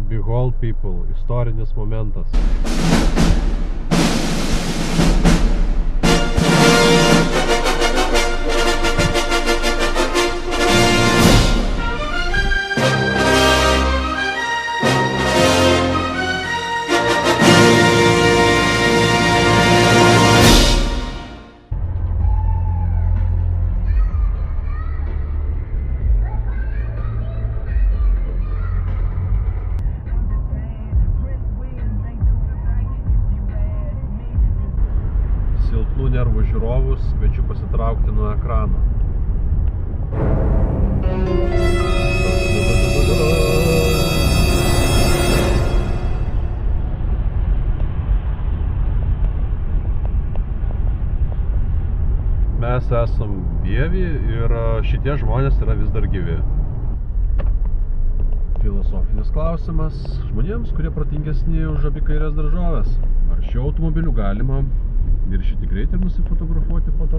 Behold people, istorinis momentas. Silpnų nervų žiūrovus kviečiu pasitraukti nuo ekrano. Mes esam Vievy ir šitie žmonės yra vis dar gyvi. Filosofinis klausimas žmonėms, kurie protingesni už abi kairės daržoves. Ar šiuo automobiliu galima viršyti greitį ir nusifotografuoti po to?